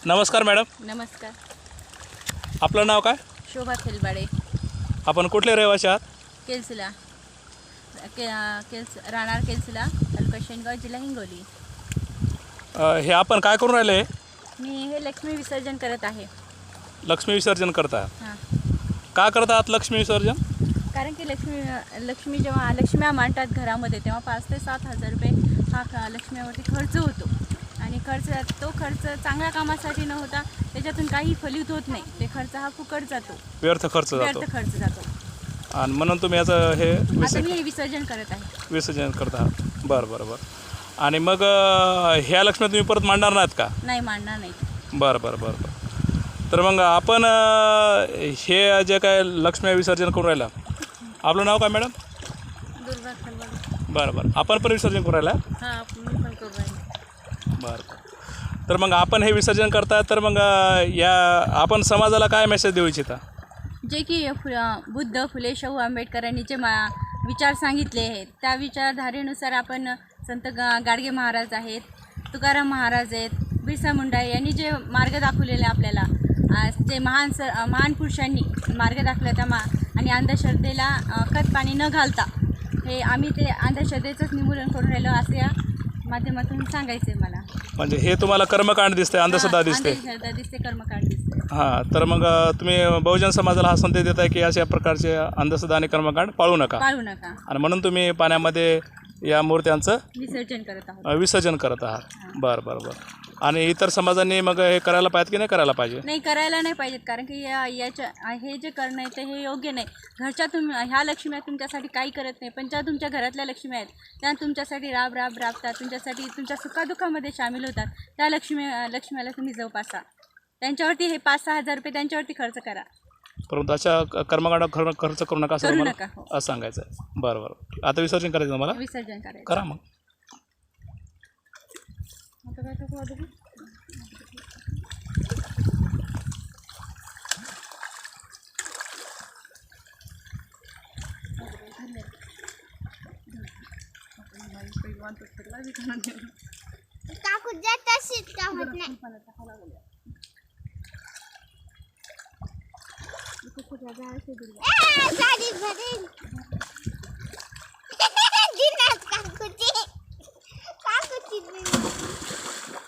नमस्कार मॅडम. नमस्कार. आपलं नाव काय? शोभा खेलबाडे. आपण कुठले रहिवासी आहात? केलसिला राहणार केलसिला, तालुका शेनगाव, जिल्हा हिंगोली. हे आपण काय करून राहिले? मी हे लक्ष्मी विसर्जन करत आहे. लक्ष्मी विसर्जन करता? हां. का करता आहात लक्ष्मी विसर्जन? कारण की लक्ष्मी जेव्हा लक्ष्म्या मांडतात घरामध्ये तेव्हा 5,000 ते 7,000 रुपये हा लक्ष्म्यावरती खर्च होतो. आणि तो खर्च चांगल्या कामासाठी न होता त्याच्यातून काही फलित होत नाही. ते खर्च हा फुकट जातो, व्यर्थ खर्च जातो. आणि म्हणून तुम्ही याचं हे मी विसर्जन करत आहे. विसर्जन करता आहात. बरं बरं बरं. आणि मग ह्या लक्ष्म्या तुम्ही परत मांडणार नाहीत का? नाही, मांडणार नाही. बरं बरं बरं बरं. तर मग आपण हे जे काय लक्ष्म्या विसर्जन करून राहिला, आपलं नाव काय मॅडम? दुर्गा खेलबाडे. बरं बरं. आपण पण विसर्जन करून राहिला? हां, मी पण करू राहिले. बरं. तर मग आपण हे विसर्जन करता, तर मग आपण समाजाला काय मेसेज देऊ इच्छिता? जे की बुद्ध, फुले, शाहू आंबेडकरांनी जे विचार सांगितले आहेत त्या विचारधारेनुसार आपण संत गाडगे महाराज आहेत, तुकाराम महाराज आहेत, बिरसा मुंडा यांनी जे मार्ग दाखवलेले आपल्याला, जे महान पुरुषांनी मार्ग दाखवला आणि अंधश्रद्धेला खत पाणी न घालता हे आम्ही ते अंधश्रद्धेचंच निर्मूलन करून राहिलो असं या माध्यमातून सांगायचं आहे मला. म्हणजे हे तुम्हाला कर्मकांड दिसते, अंधश्रद्धा दिसते? अंधश्रद्धा दिसते, कर्मकांड दिसते. हां. तर मग तुम्ही बहुजन समाजाला हा संदेश देताय की अशा प्रकारचे अंधश्रद्धा आणि कर्मकांड पाळू नका. आणि म्हणून तुम्ही पाण्यामध्ये या मूर्त्यांचं विसर्जन करत आहात. बरं बरं बरं. आणि इतर समाजांनी मग हे करायला पाहिजे की नाही करायला पाहिजे? नाही, करायला नाही पाहिजेत. कारण की हे जे करणं आहे ते हे योग्य नाही. ह्या लक्ष्म्या तुमच्यासाठी काही करत नाही, पण ज्या तुमच्या घरातल्या लक्ष्म्या आहेत त्या तुमच्यासाठी राबतात, तुमच्यासाठी तुमच्या सुखादुःखामध्ये सामील होतात. त्या लक्ष्म्याला तुम्ही जोपासा. त्यांच्यावरती हे 5-6 हजार रुपये त्यांच्यावरती खर्च करा, परंतु अशा कर्मकांड खर्च करू नका असं नका. हो. असं सांगायचं आहे. बरं बरं. आता विसर्जन करायचं मला? विसर्जन करायचं. करा मग. आता काय टाकू अजून? काकू तशीच का होत नाही. साडी भरेल.